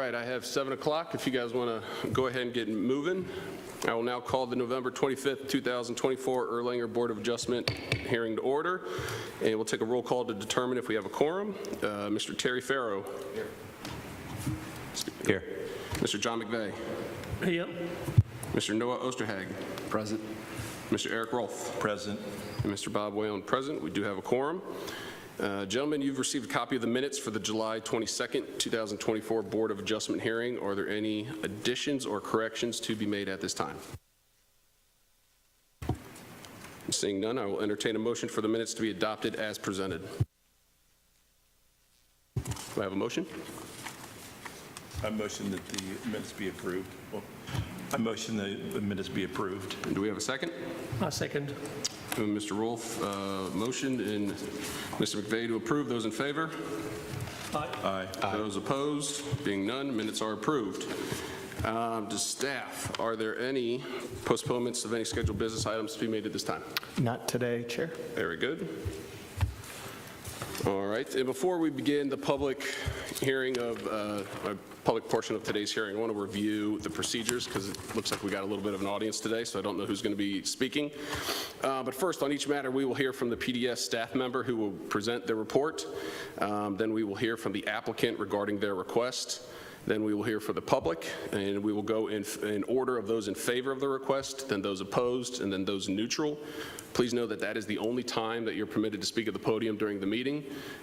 right, I have 7 o'clock. If you guys want to go ahead and get moving, I will now call the November 25th, 2024 Erlanger Board of Adjustment hearing to order, and we'll take a roll call to determine if we have a quorum. Mr. Terry Farrow. Here. Here. Mr. John McVeigh. Here. Mr. Noah Osterhag. Present. Mr. Eric Rolfe. Present. And Mr. Bob Whalen present. We do have a quorum. Gentlemen, you've received a copy of the minutes for the July 22nd, 2024 Board of Adjustment hearing. Are there any additions or corrections to be made at this time? Seeing none, I will entertain a motion for the minutes to be adopted as presented. Do I have a motion? I motion that the minutes be approved. I motion that the minutes be approved. And do we have a second? I second. Mr. Rolfe motioned and Mr. McVeigh to approve. Those in favor? Aye. Aye. Those opposed? Being none, minutes are approved. To staff, are there any postponements of any scheduled business items to be made at this time? Not today, Chair. Very good. All right, and before we begin the public hearing of, a public portion of today's hearing, I want to review the procedures because it looks like we got a little bit of an audience today, so I don't know who's going to be speaking. But first, on each matter, we will hear from the PDS staff member who will present their report. Then we will hear from the applicant regarding their request. Then we will hear from the public, and we will go in order of those in favor of the request, then those opposed, and then those neutral. Please know that that is the only time that you're permitted to speak at the podium during the meeting.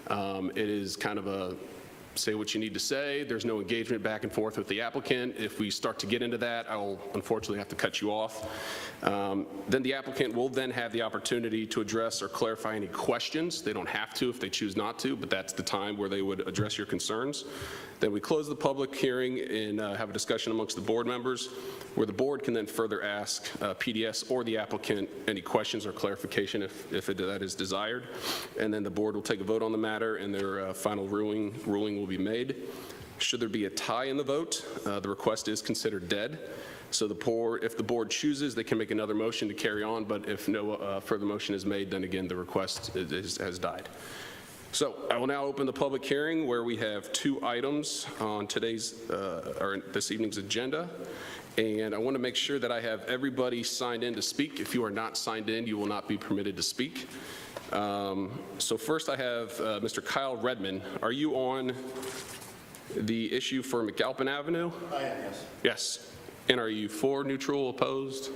It is kind of a say what you need to say. There's no engagement back and forth with the applicant. If we start to get into that, I'll unfortunately have to cut you off. Then the applicant will then have the opportunity to address or clarify any questions. They don't have to if they choose not to, but that's the time where they would address your concerns. Then we close the public hearing and have a discussion amongst the board members where the board can then further ask PDS or the applicant any questions or clarification if that is desired. And then the board will take a vote on the matter and their final ruling will be made. Should there be a tie in the vote, the request is considered dead. So if the board chooses, they can make another motion to carry on, but if no further motion is made, then again, the request has died. So I will now open the public hearing where we have 2 items on this evening's agenda. And I want to make sure that I have everybody signed in to speak. If you are not signed in, you will not be permitted to speak. So first I have Mr. Kyle Redman. Are you on the issue for McAlpin Avenue? I am, yes. Yes. And are you for, neutral, opposed?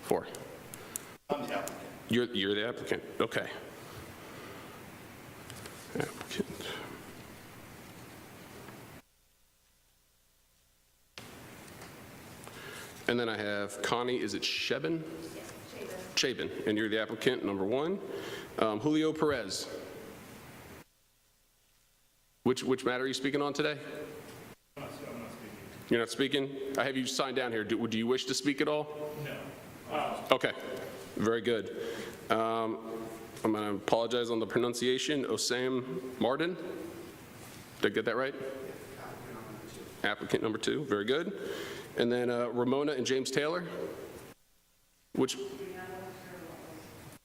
For. I'm the applicant. You're the applicant. Okay. Applicant. And then I have Connie, is it Sheben? Yes, Shaben. And you're the applicant, number 1. Julio Perez. Which matter are you speaking on today? I'm not speaking. You're not speaking? I have you signed down here. Do you wish to speak at all? No. Okay, very good. I'm going to apologize on the pronunciation. Osam Martin. Did I get that right? Applicant number 2. Very good. And then Ramona and James Taylor. You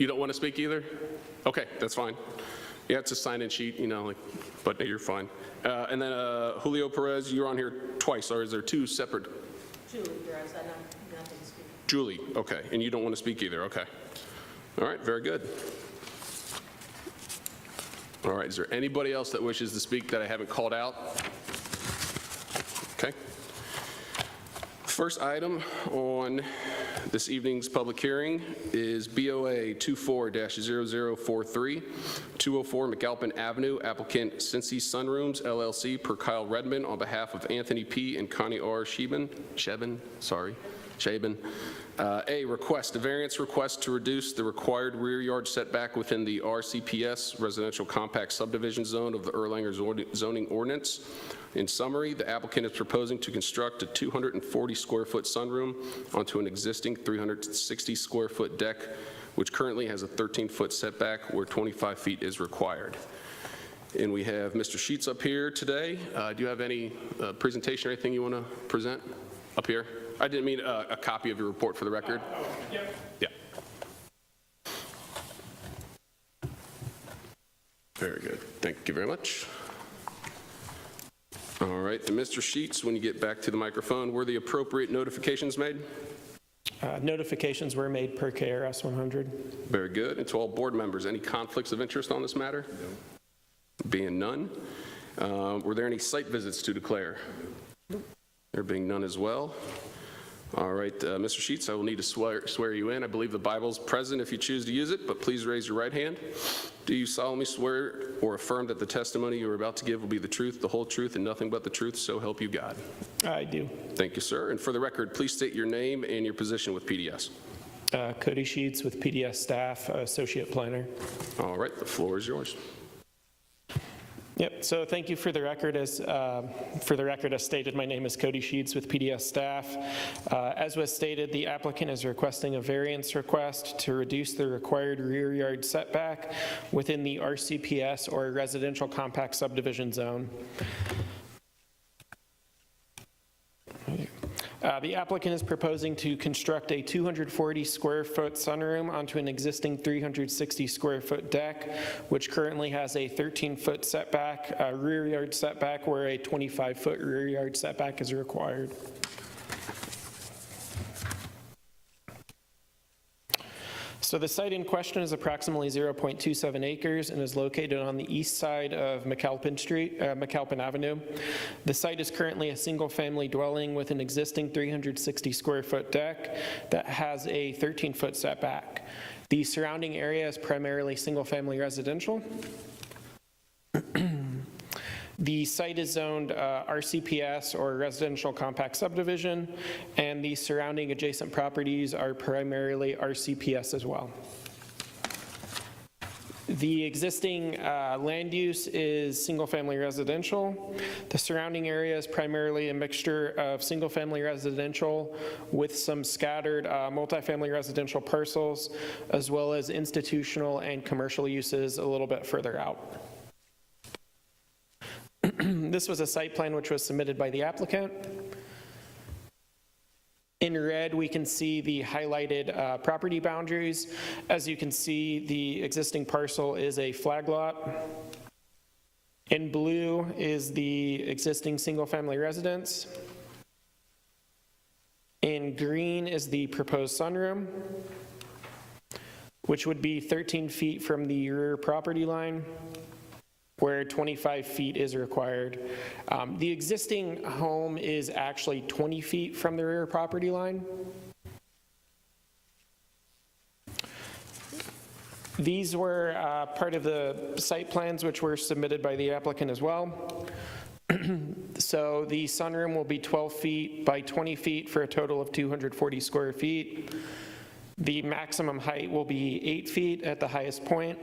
don't want to speak either? Okay, that's fine. Yeah, it's a sign-in sheet, but you're fine. And then Julio Perez, you're on here twice, or is there 2 separate? Julie Perez, I know nothing to speak. Julie, okay, and you don't want to speak either, okay. All right, very good. All right, is there anybody else that wishes to speak that I haven't called out? Okay. First item on this evening's public hearing is BOA 24-0043, 204 McAlpin Avenue, applicant Cincy Sunrooms, LLC, per Kyle Redman, on behalf of Anthony P. and Connie R. Shaben. A variance request to reduce the required rear yard setback within the RCPS residential compact subdivision zone of the Erlanger zoning ordinance. In summary, the applicant is proposing to construct a 240 square foot sunroom onto an existing 360 square foot deck, which currently has a 13-foot setback where 25 feet is required. And we have Mr. Sheets up here today. Do you have any presentation or anything you want to present up here? I didn't mean a copy of your report for the record. Yeah. Very good. Thank you very much. All right, and Mr. Sheets, when you get back to the microphone, were the appropriate notifications made? Notifications were made per KRS 100. Very good. And to all board members, any conflicts of interest on this matter? No. Being none, were there any site visits to declare? There being none as well. All right, Mr. Sheets, I will need to swear you in. I believe the Bible's present if you choose to use it, but please raise your right hand. Do you solemnly swear or affirm that the testimony you are about to give will be the truth, the whole truth, and nothing but the truth, so help you God? I do. Thank you, sir. And for the record, please state your name and your position with PDS. Cody Sheets with PDS staff, associate planner. All right, the floor is yours. Yep, so thank you for the record. As stated, my name is Cody Sheets with PDS staff. As was stated, the applicant is requesting a variance request to reduce the required rear yard setback within the RCPS or residential compact subdivision zone. The applicant is proposing to construct a 240 square foot sunroom onto an existing 360 square foot deck, which currently has a 13-foot setback, rear yard setback, where a 25-foot rear yard setback is required. So the site in question is approximately 0.27 acres and is located on the east side of McAlpin Avenue. The site is currently a single-family dwelling with an existing 360 square foot deck that has a 13-foot setback. The surrounding area is primarily single-family residential. The site is zoned RCPS or residential compact subdivision, and the surrounding adjacent properties are primarily RCPS as well. The existing land use is single-family residential. The surrounding area is primarily a mixture of single-family residential with some scattered multifamily residential parcels, as well as institutional and commercial uses a little bit further out. This was a site plan which was submitted by the applicant. In red, we can see the highlighted property boundaries. As you can see, the existing parcel is a flag lot. In blue is the existing single-family residence. In green is the proposed sunroom, which would be 13 feet from the rear property line, where 25 feet is required. The existing home is actually 20 feet from the rear property line. These were part of the site plans which were submitted by the applicant as well. So the sunroom will be 12 feet by 20 feet for a total of 240 square feet. The maximum height will be 8 feet at the highest point.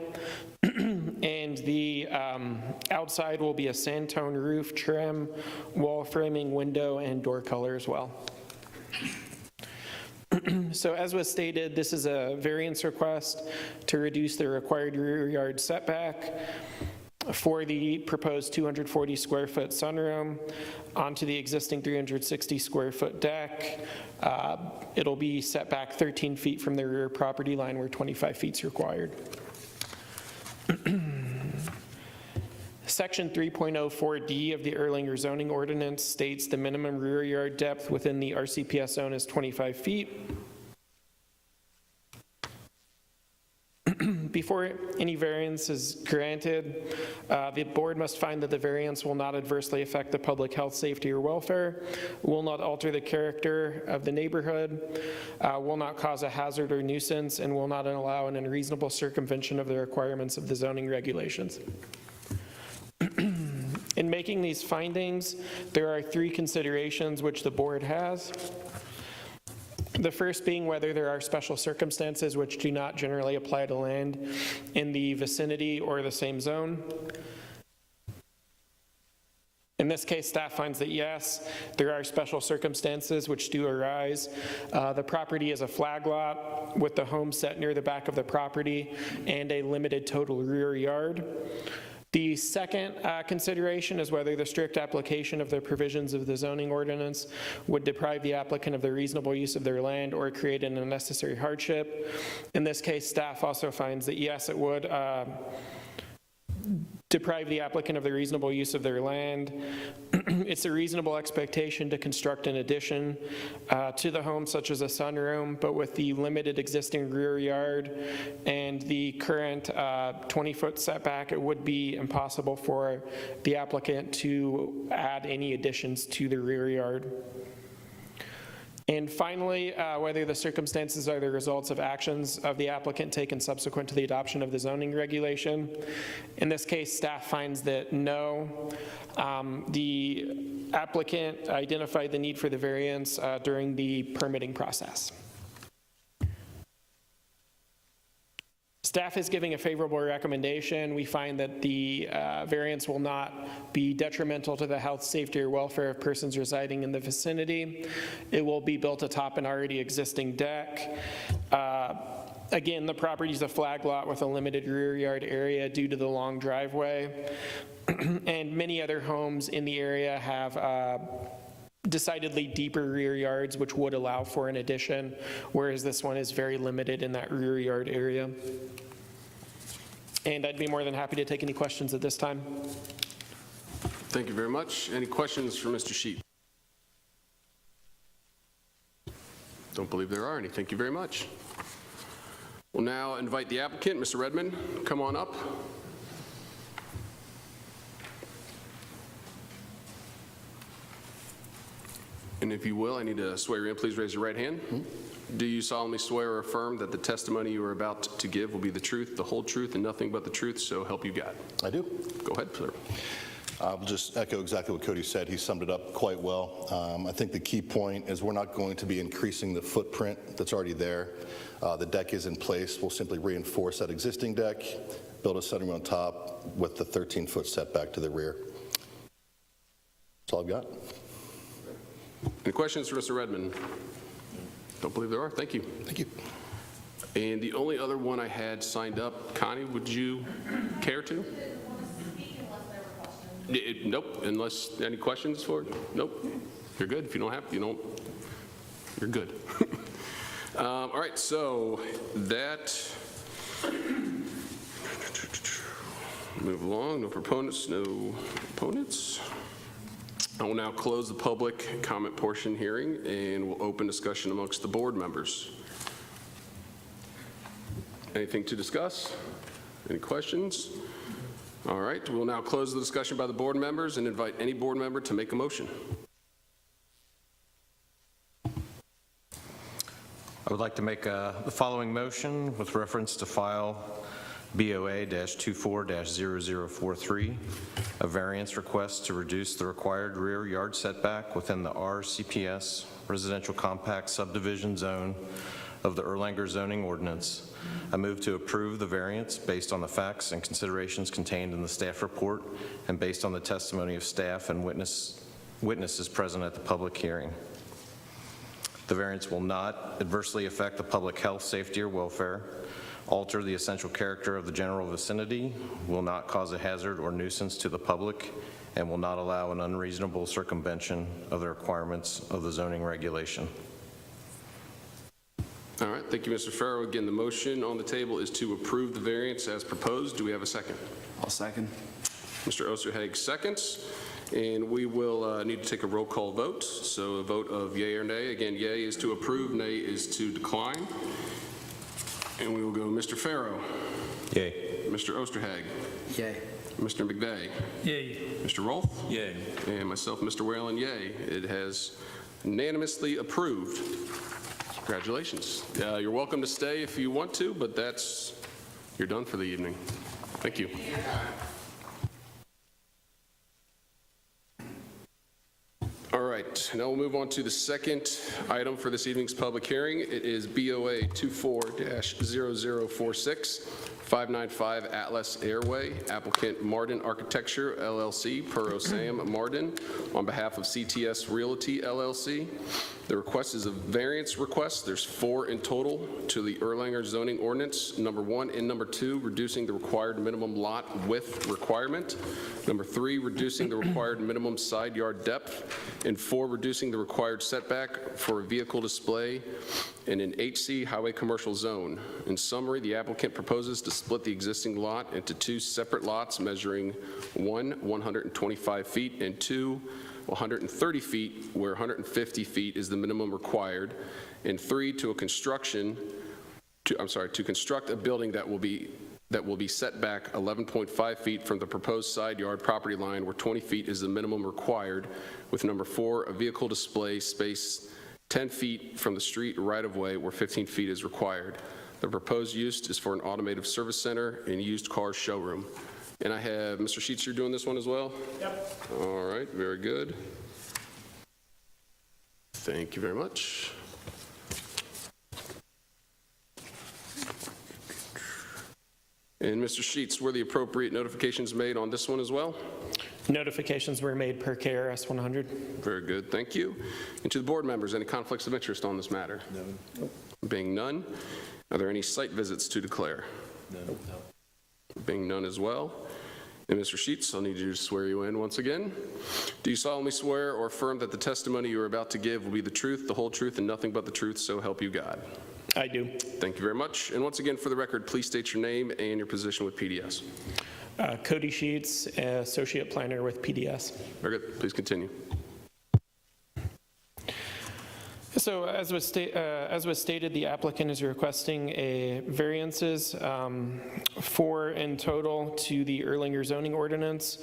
And the outside will be a sand tone roof, trim, wall framing, window, and door color as well. So as was stated, this is a variance request to reduce the required rear yard setback for the proposed 240 square foot sunroom onto the existing 360 square foot deck. It'll be set back 13 feet from the rear property line where 25 feet is required. Section 3.04D of the Erlanger zoning ordinance states the minimum rear yard depth within the RCPS zone is 25 feet. Before any variance is granted, the board must find that the variance will not adversely affect the public health, safety, or welfare, will not alter the character of the neighborhood, will not cause a hazard or nuisance, and will not allow an unreasonable circumvention of the requirements of the zoning regulations. In making these findings, there are 3 considerations which the board has. The first being whether there are special circumstances which do not generally apply to land in the vicinity or the same zone. In this case, staff finds that yes, there are special circumstances which do arise. The property is a flag lot with the home set near the back of the property and a limited total rear yard. The second consideration is whether the strict application of the provisions of the zoning ordinance would deprive the applicant of the reasonable use of their land or create an unnecessary hardship. In this case, staff also finds that yes, it would. deprive the applicant of the reasonable use of their land. It's a reasonable expectation to construct an addition to the home, such as a sunroom, but with the limited existing rear yard and the current 20-foot setback, it would be impossible for the applicant to add any additions to the rear yard. And finally, whether the circumstances are the results of actions of the applicant taken subsequent to the adoption of the zoning regulation. In this case, staff finds that no. The applicant identified the need for the variance during the permitting process. Staff is giving a favorable recommendation. We find that the variance will not be detrimental to the health, safety, or welfare of persons residing in the vicinity. It will be built atop an already existing deck. Again, the property is a flag lot with a limited rear yard area due to the long driveway. And many other homes in the area have decidedly deeper rear yards, which would allow for an addition, whereas this one is very limited in that rear yard area. And I'd be more than happy to take any questions at this time. Thank you very much. Any questions for Mr. Sheet? Don't believe there are any. Thank you very much. We'll now invite the applicant, Mr. Redmond, come on up. And if you will, I need to swear you in. Please raise your right hand. Do you solemnly swear or affirm that the testimony you are about to give will be the truth, the whole truth, and nothing but the truth, so help you God? I do. Go ahead, sir. I'll just echo exactly what Cody said. He summed it up quite well. I think the key point is we're not going to be increasing the footprint that's already there. The deck is in place. We'll simply reinforce that existing deck, build a sunroom on top with the 13-foot setback to the rear. That's all I've got. Any questions for Mr. Redmond? Don't believe there are. Thank you. Thank you. And the only other one I had signed up, Connie, would you care to? Nope, unless, any questions for it? Nope. You're good. If you don't have, you don't, you're good. All right, so that, move along. No proponents, no opponents. I will now close the public comment portion hearing and we'll open discussion amongst the board members. Anything to discuss? Any questions? All right, we'll now close the discussion by the board members and invite any board member to make a motion. I would like to make the following motion with reference to file BOA-24-0043, a variance request to reduce the required rear yard setback within the RCPS residential compact subdivision zone of the Erlanger zoning ordinance. I move to approve the variance based on the facts and considerations contained in the staff report and based on the testimony of staff and witnesses present at the public hearing. The variance will not adversely affect the public health, safety, or welfare, alter the essential character of the general vicinity, will not cause a hazard or nuisance to the public, and will not allow an unreasonable circumvention of the requirements of the zoning regulation. All right, thank you, Mr. Farrow. Again, the motion on the table is to approve the variance as proposed. Do we have a second? I'll second. Mr. Osterhage seconds, and we will need to take a roll call vote. So a vote of yea or nay. Again, yea is to approve, nay is to decline. And we will go Mr. Farrow. Yay. Mr. Osterhage. Yay. Mr. McVeigh. Yay. Mr. Rolfe. Yay. And myself, Mr. Whalen, yay. It has unanimously approved. Congratulations. You're welcome to stay if you want to, but you're done for the evening. Thank you. All right, now we'll move on to the second item for this evening's public hearing. It is BOA 24-0046, 595 Atlas Airway, applicant Martin Architecture, LLC, per Osam Martin, on behalf of CTS Realty, LLC. The request is a variance request. There's 4 in total to the Erlanger zoning ordinance. Number 1 and number 2, reducing the required minimum lot width requirement. Number 3, reducing the required minimum side yard depth. And 4, reducing the required setback for a vehicle display in an HC highway commercial zone. In summary, the applicant proposes to split the existing lot into 2 separate lots measuring 1, 125 feet, and 2, 130 feet, where 150 feet is the minimum required, and 3, to construct a building that will be set back 11.5 feet from the proposed side yard property line, where 20 feet is the minimum required, with number 4, a vehicle display space 10 feet from the street right-of-way, where 15 feet is required. The proposed use is for an automotive service center and used car showroom. And I have, Mr. Sheets, you're doing this one as well? Yep. All right, very good. Thank you very much. And Mr. Sheets, were the appropriate notifications made on this one as well? Notifications were made per KRS 100. Very good, thank you. And to the board members, any conflicts of interest on this matter? No. Being none, are there any site visits to declare? No. Being none as well. And Mr. Sheets, I'll need you to swear you in once again. Do you solemnly swear or affirm that the testimony you are about to give will be the truth, the whole truth, and nothing but the truth, so help you God? I do. Thank you very much. And once again, for the record, please state your name and your position with PDS. Cody Sheets, Associate Planner with PDS. Very good. Please continue. So as was stated, the applicant is requesting a variances 4 in total to the Erlanger zoning ordinance.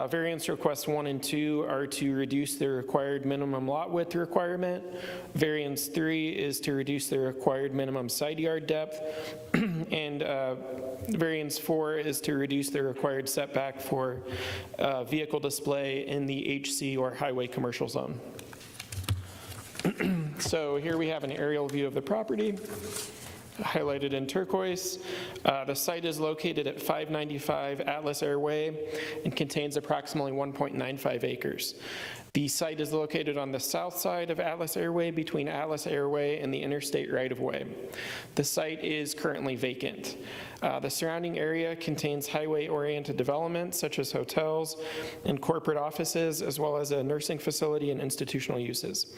Variance requests 1 and 2 are to reduce the required minimum lot width requirement. Variance 3 is to reduce the required minimum side yard depth. And variance 4 is to reduce the required setback for vehicle display in the HC or highway commercial zone. So here we have an aerial view of the property, highlighted in turquoise. The site is located at 595 Atlas Airway and contains approximately 1.95 acres. The site is located on the south side of Atlas Airway between Atlas Airway and the interstate right-of-way. The site is currently vacant. The surrounding area contains highway-oriented development such as hotels and corporate offices, as well as a nursing facility and institutional uses.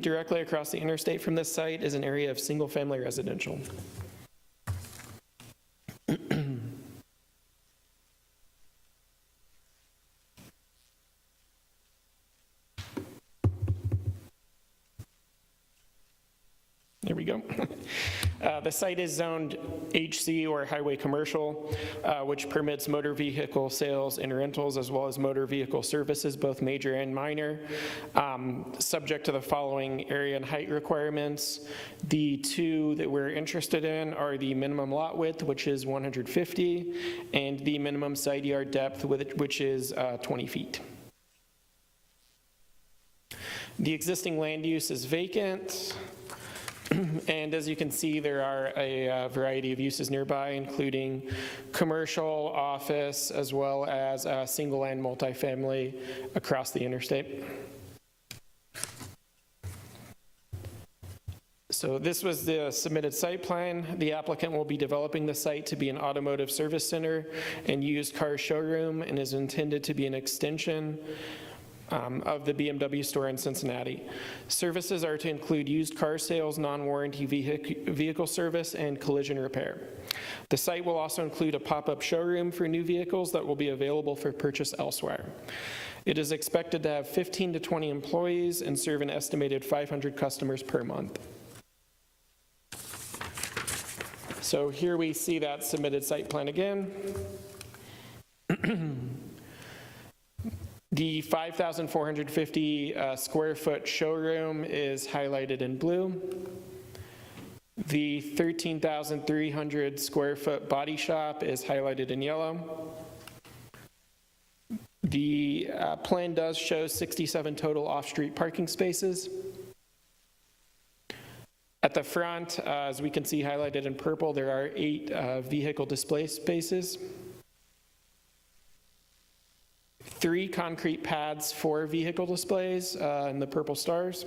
Directly across the interstate from this site is an area of single-family residential. There we go. The site is zoned HC or highway commercial, which permits motor vehicle sales and rentals as well as motor vehicle services, both major and minor, subject to the following area and height requirements. The 2 that we're interested in are the minimum lot width, which is 150, and the minimum side yard depth, which is 20 feet. The existing land use is vacant. And as you can see, there are a variety of uses nearby, including commercial, office, as well as single and multifamily across the interstate. So this was the submitted site plan. The applicant will be developing the site to be an automotive service center and used car showroom, and is intended to be an extension of the BMW store in Cincinnati. Services are to include used car sales, non-warranty vehicle service, and collision repair. The site will also include a pop-up showroom for new vehicles that will be available for purchase elsewhere. It is expected to have 15 to 20 employees and serve an estimated 500 customers per month. So here we see that submitted site plan again. The 5,450 square foot showroom is highlighted in blue. The 13,300 square foot body shop is highlighted in yellow. The plan does show 67 total off-street parking spaces. At the front, as we can see highlighted in purple, there are 8 vehicle display spaces. 3 concrete pads for vehicle displays in the purple stars.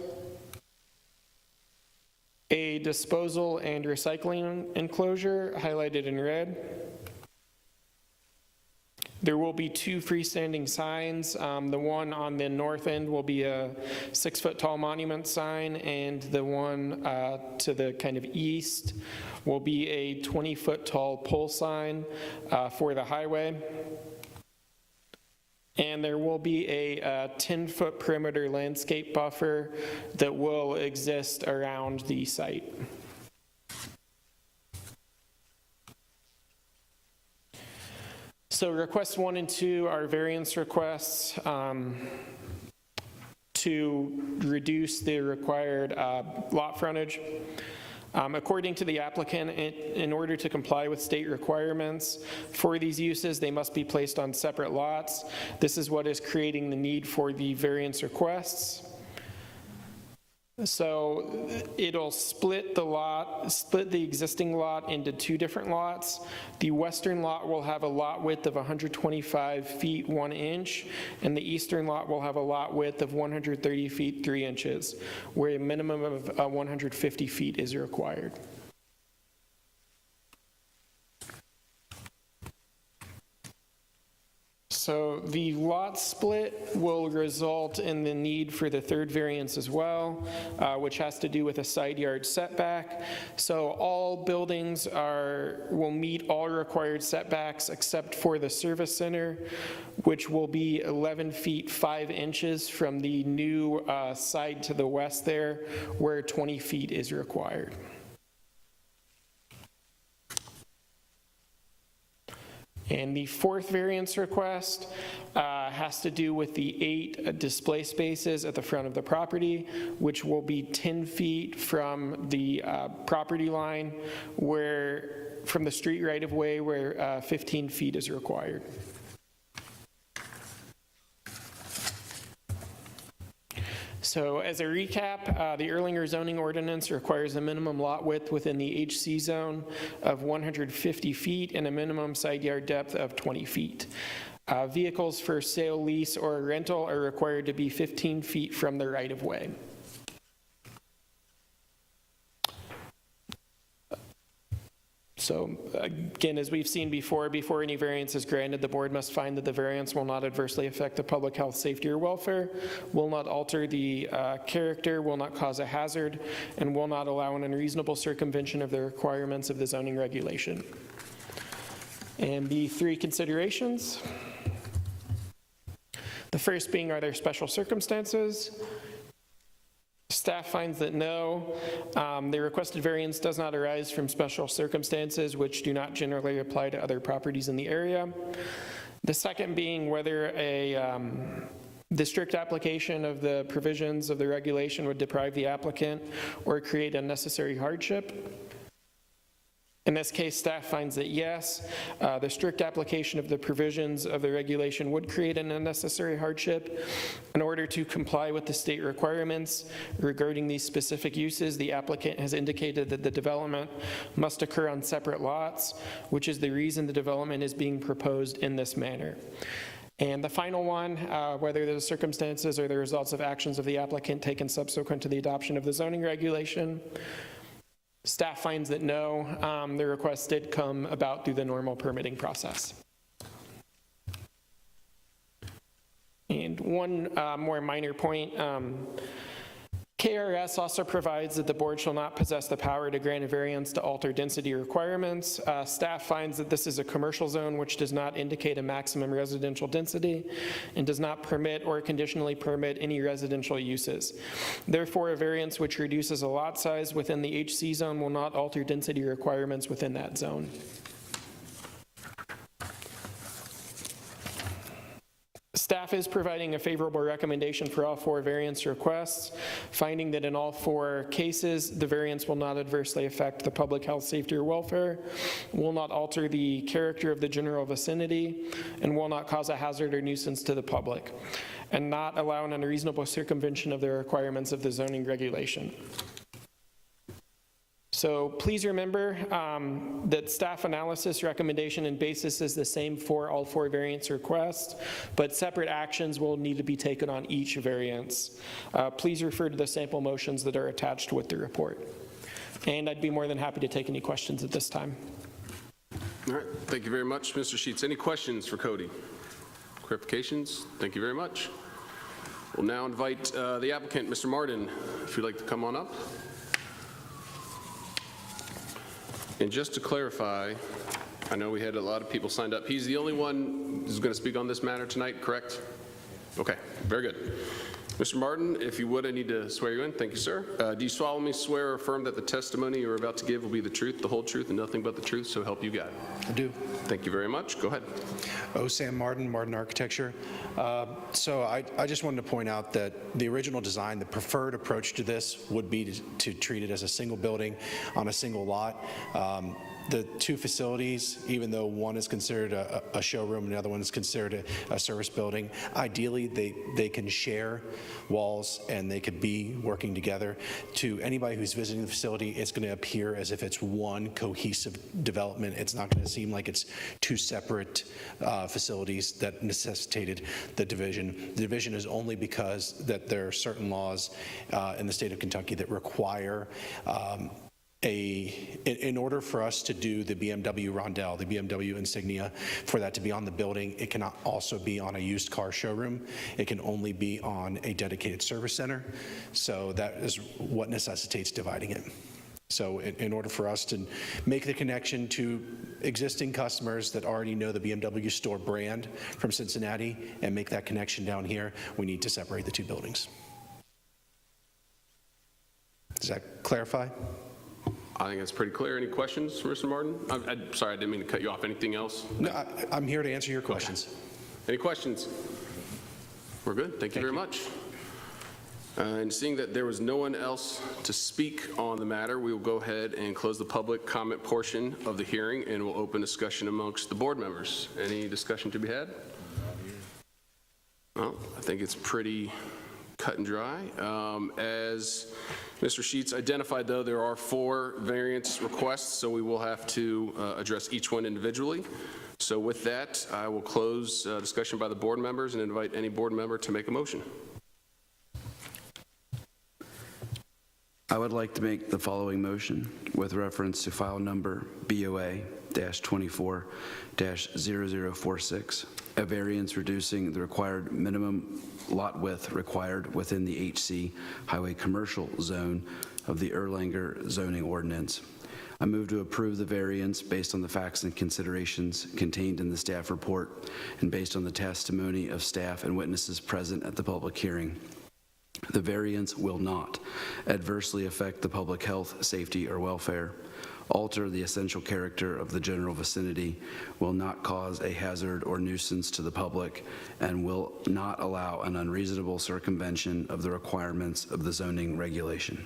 A disposal and recycling enclosure highlighted in red. There will be 2 freestanding signs. The one on the north end will be a 6-foot-tall monument sign, and the one to the kind of east will be a 20-foot-tall pole sign for the highway. And there will be a 10-foot perimeter landscape buffer that will exist around the site. So requests 1 and 2 are variance requests to reduce the required lot frontage. According to the applicant, in order to comply with state requirements for these uses, they must be placed on separate lots. This is what is creating the need for the variance requests. So it'll split the existing lot into 2 different lots. The western lot will have a lot width of 125 feet 1 inch, and the eastern lot will have a lot width of 130 feet 3 inches, where a minimum of 150 feet is required. So the lot split will result in the need for the 3rd variance as well, which has to do with a side yard setback. So all buildings will meet all required setbacks except for the service center, which will be 11 feet 5 inches from the new side to the west there, where 20 feet is required. And the 4th variance request has to do with the 8 display spaces at the front of the property, which will be 10 feet from the property line, from the street right-of-way, where 15 feet is required. So as a recap, the Erlanger zoning ordinance requires a minimum lot width within the HC zone of 150 feet and a minimum side yard depth of 20 feet. Vehicles for sale, lease, or rental are required to be 15 feet from the right-of-way. So again, as we've seen before any variance is granted, the board must find that the variance will not adversely affect the public health, safety, or welfare, will not alter the character, will not cause a hazard, and will not allow an unreasonable circumvention of the requirements of the zoning regulation. And the 3 considerations. The first being, are there special circumstances? Staff finds that no, the requested variance does not arise from special circumstances which do not generally apply to other properties in the area. The second being whether the strict application of the provisions of the regulation would deprive the applicant or create unnecessary hardship. In this case, staff finds that yes, the strict application of the provisions of the regulation would create an unnecessary hardship. In order to comply with the state requirements regarding these specific uses, the applicant has indicated that the development must occur on separate lots, which is the reason the development is being proposed in this manner. And the final one, whether the circumstances or the results of actions of the applicant taken subsequent to the adoption of the zoning regulation. Staff finds that no, the request did come about through the normal permitting process. And one more minor point, KRS also provides that the board shall not possess the power to grant a variance to alter density requirements. Staff finds that this is a commercial zone which does not indicate a maximum residential density and does not permit or conditionally permit any residential uses. Therefore, a variance which reduces a lot size within the HC zone will not alter density requirements within that zone. Staff is providing a favorable recommendation for all 4 variance requests, finding that in all 4 cases, the variance will not adversely affect the public health, safety, or welfare, will not alter the character of the general vicinity, and will not cause a hazard or nuisance to the public, and not allow an unreasonable circumvention of the requirements of the zoning regulation. So please remember that staff analysis, recommendation, and basis is the same for all 4 variance requests, but separate actions will need to be taken on each variance. Please refer to the sample motions that are attached with the report. And I'd be more than happy to take any questions at this time. All right, thank you very much, Mr. Sheets. Any questions for Cody? Clarifications? Thank you very much. We'll now invite the applicant, Mr. Martin, if you'd like to come on up. And just to clarify, I know we had a lot of people signed up. He's the only one who's going to speak on this matter tonight, correct? Okay, very good. Mr. Martin, if you would, I need to swear you in. Thank you, sir. Do you solemnly swear or affirm that the testimony you're about to give will be the truth, the whole truth, and nothing but the truth, so help you God? I do. Thank you very much. Go ahead. Sam Martin, Martin Architecture. So I just wanted to point out that the original design, the preferred approach to this would be to treat it as a single building on a single lot. The two facilities, even though one is considered a showroom and the other one is considered a service building, ideally they can share walls and they could be working together. To anybody who's visiting the facility, it's going to appear as if it's one cohesive development. It's not going to seem like it's two separate facilities that necessitated the division. The division is only because that there are certain laws in the state of Kentucky that require in order for us to do the BMW Rondell, the BMW insignia, for that to be on the building, it cannot also be on a used car showroom. It can only be on a dedicated service center. So that is what necessitates dividing it. So in order for us to make the connection to existing customers that already know the BMW store brand from Cincinnati and make that connection down here, we need to separate the two buildings. Does that clarify? I think that's pretty clear. Any questions for Mr. Martin? I'm sorry, I didn't mean to cut you off. Anything else? No, I'm here to answer your questions. Any questions? We're good. Thank you very much. And seeing that there was no one else to speak on the matter, we will go ahead and close the public comment portion of the hearing, and we'll open discussion amongst the board members. Any discussion to be had? Well, I think it's pretty cut and dry. As Mr. Sheets identified, though, there are 4 variance requests, so we will have to address each one individually. So with that, I will close discussion by the board members and invite any board member to make a motion. I would like to make the following motion with reference to file number BOA-24-0046, a variance reducing the required minimum lot width required within the HC Highway Commercial Zone of the Erlanger zoning ordinance. I move to approve the variance based on the facts and considerations contained in the staff report and based on the testimony of staff and witnesses present at the public hearing. The variance will not adversely affect the public health, safety, or welfare, alter the essential character of the general vicinity, will not cause a hazard or nuisance to the public, and will not allow an unreasonable circumvention of the requirements of the zoning regulation.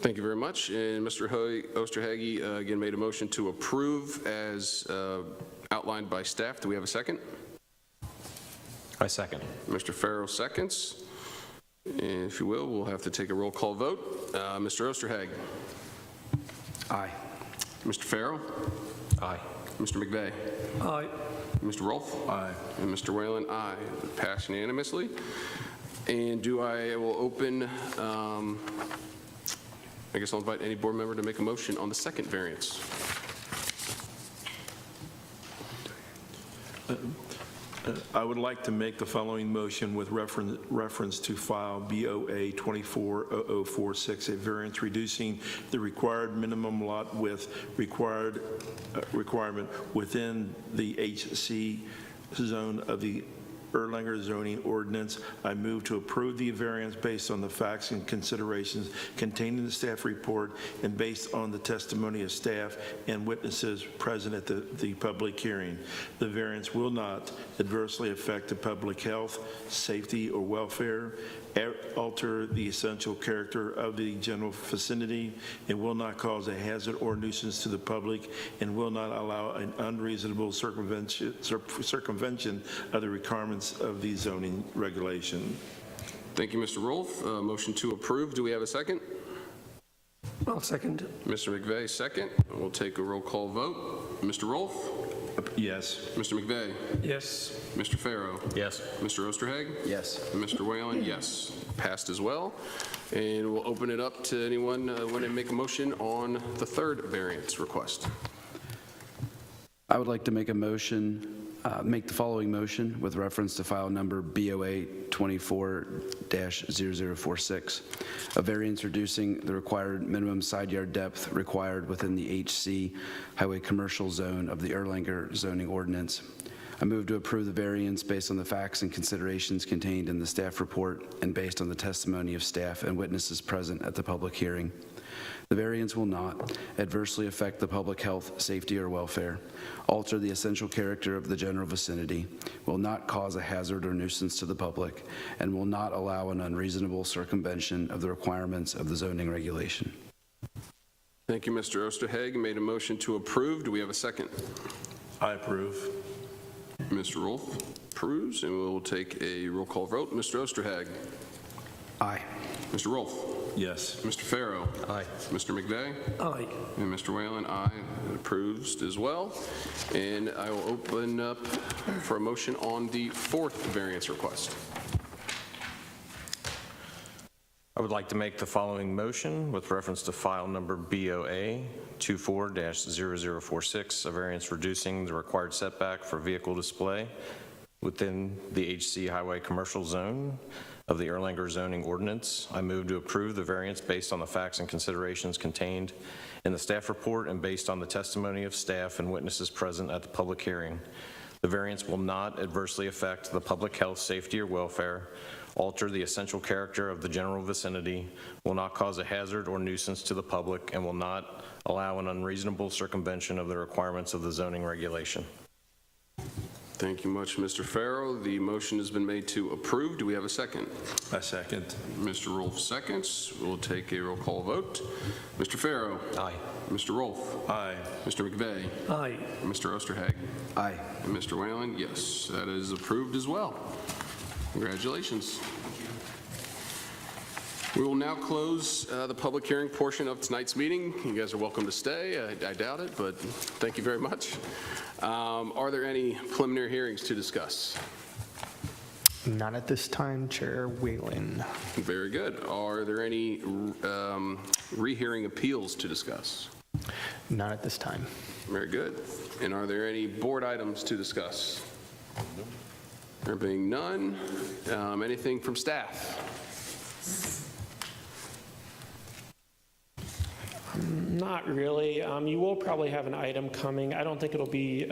Thank you very much. And Mr. Osterhage again made a motion to approve as outlined by staff. Do we have a second? I second. Mr. Farrow seconds. And if you will, we'll have to take a roll call vote. Mr. Osterhage. Aye. Mr. Farrow. Aye. Mr. McVeigh. Aye. Mr. Rolfe. Aye. And Mr. Whalen, aye. Passed unanimously. And I will open, I guess I'll invite any board member to make a motion on the second variance. I would like to make the following motion with reference to file BOA 24-0046, a variance reducing the required minimum lot width requirement within the HC zone of the Erlanger zoning ordinance. I move to approve the variance based on the facts and considerations contained in the staff report and based on the testimony of staff and witnesses present at the public hearing. The variance will not adversely affect the public health, safety, or welfare, alter the essential character of the general vicinity, and will not cause a hazard or nuisance to the public, and will not allow an unreasonable circumvention of the requirements of the zoning regulation. Thank you, Mr. Rolfe. Motion to approve. Do we have a second? I'll second. Mr. McVeigh, second. We'll take a roll call vote. Mr. Rolfe? Yes. Mr. McVeigh? Yes. Mr. Farrow? Yes. Mr. Osterhage? Yes. And Mr. Whalen, yes. Passed as well. And we'll open it up to anyone want to make a motion on the third variance request. I would like to make a motion, make the following motion with reference to file number BOA 24-0046, a variance reducing the required minimum side yard depth required within the HC Highway Commercial Zone of the Erlanger zoning ordinance. I move to approve the variance based on the facts and considerations contained in the staff report and based on the testimony of staff and witnesses present at the public hearing. The variance will not adversely affect the public health, safety, or welfare, alter the essential character of the general vicinity, will not cause a hazard or nuisance to the public, and will not allow an unreasonable circumvention of the requirements of the zoning regulation. Thank you, Mr. Osterhag. Made a motion to approve. Do we have a second? I approve. Mr. Rolfe approves, and we'll take a roll call vote. Mr. Osterhag? Aye. Mr. Rolfe? Yes. Mr. Farrow? Aye. Mr. McVeigh? Aye. And Mr. Whalen, aye. It approves as well. And I will open up for a motion on the fourth variance request. I would like to make the following motion with reference to file number BOA 24-0046, a variance reducing the required setback for vehicle display within the HC Highway Commercial Zone of the Erlanger zoning ordinance. I move to approve the variance based on the facts and considerations contained in the staff report and based on the testimony of staff and witnesses present at the public hearing. The variance will not adversely affect the public health, safety, or welfare, alter the essential character of the general vicinity, will not cause a hazard or nuisance to the public, and will not allow an unreasonable circumvention of the requirements of the zoning regulation. Thank you much, Mr. Farrow. The motion has been made to approve. Do we have a second? I second. Mr. Rolfe seconds. We'll take a roll call vote. Mr. Farrow? Aye. Mr. Rolfe? Aye. Mr. McVeigh? Aye. Mr. Osterhag? Aye. And Mr. Whalen? Yes, that is approved as well. Congratulations. We will now close the public hearing portion of tonight's meeting. You guys are welcome to stay. I doubt it, but thank you very much. Are there any preliminary hearings to discuss? Not at this time, Chair Whalen. Very good. Are there any rehearing appeals to discuss? Not at this time. Very good. And are there any board items to discuss? There being none, anything from staff? Not really. You will probably have an item coming. I don't think it'll be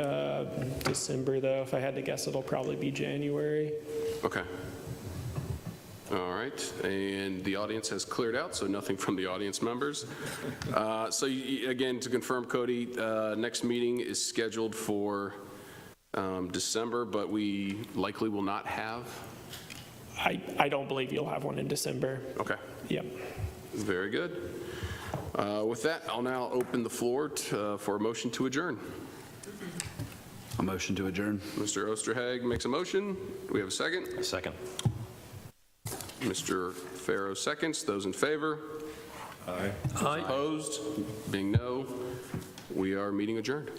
December, though. If I had to guess, it'll probably be January. Okay. All right. And the audience has cleared out, so nothing from the audience members. Again, to confirm, Cody, next meeting is scheduled for December, but we likely will not have. I don't believe you'll have one in December. Okay. Yep. Very good. With that, I'll now open the floor for a motion to adjourn. A motion to adjourn. Mr. Osterhag makes a motion. Do we have a second? Second. Mr. Farrow seconds. Those in favor? Aye. Opposed? Being no, we are meeting adjourned.